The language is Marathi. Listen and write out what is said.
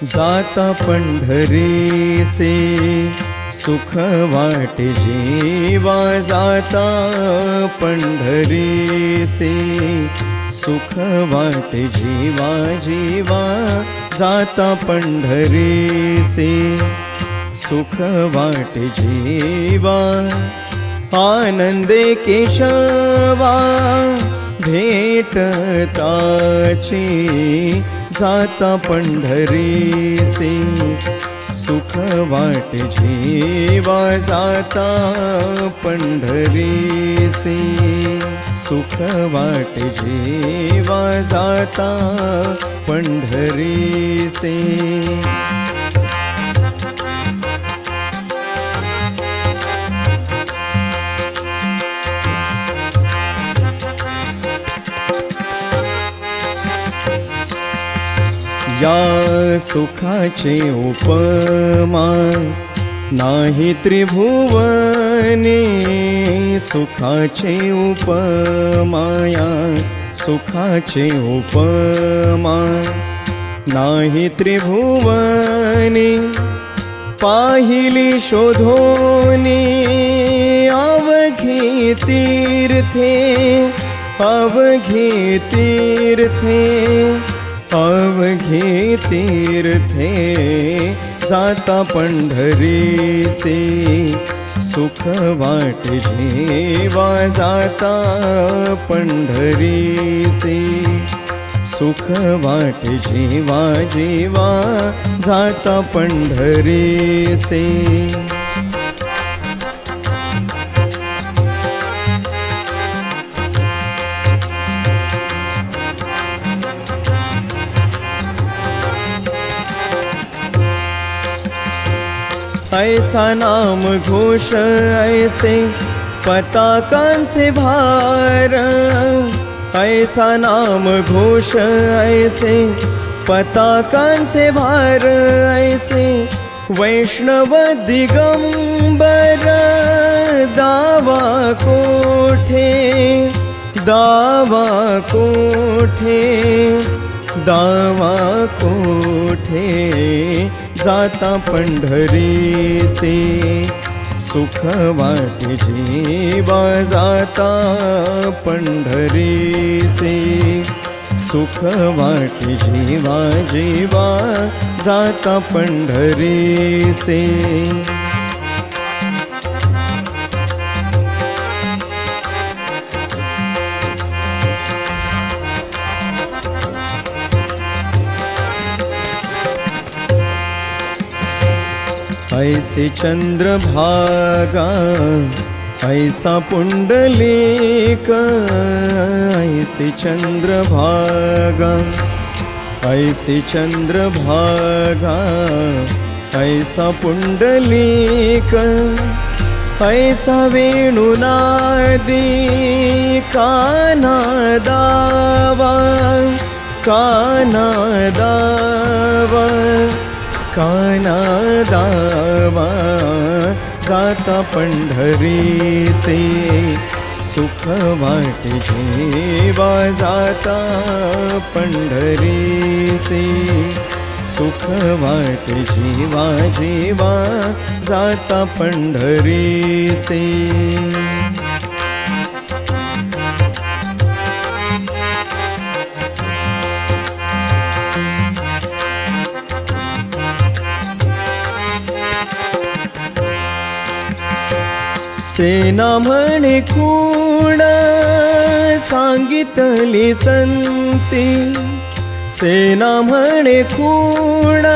जाता पंढरीसे सुख वाटे जीवा, जाता पंढरीसे सुख वाटे जीवा जीवा, जाता पंढरीसे सुख वाटे जीवा। आनंदे केशवा भेटताची, जाता पंढरीसे सुख वाटे जीवा, जाता पंढरीसे सुख वाटे जीवा, जाता पंढरीसे। या सुखाचे उपमा नाही त्रिभुवने, सुखाचे उपमा या सुखाचे उपमा नाही त्रिभुवने। पाहिली शोधोनी अवघे तीर्थे, अवघे तीर्थे, अवघे तीर्थे, जाता पंढरीसे सुख वाटे जीवा, जाता पंढरीसे सुख वाटे जीवा जीवा, जाता पंढरीसे। ऐसा नाम घोष ऐसे पताकांचे भार, ऐसा नाम घोष ऐसे पताकांचे भार, ऐसे वैष्णव दिगंबर दावा कोठे, दावा कोठे, दावा कोठे, जाता पंढरीसे सुख वाटे जीवा, जाता पंढरीसे सुख वाटे जीवा जीवा, जाता पंढरीसे। ऐसे चंद्रभागा ऐसा पुंडलिक, ऐसे चंद्रभागा ऐसे चंद्रभागा ऐसा पुंडलिक, ऐसा वेणुनादी कानादावा, कानादावा, कानादावा, जाता पंढरीसे सुख वाटे जीवा, जाता पंढरीसे सुख वाटे जीवा जीवा, जाता पंढरीसे। सेना म्हणे कूण सांगितली संती, सेना म्हणे कूण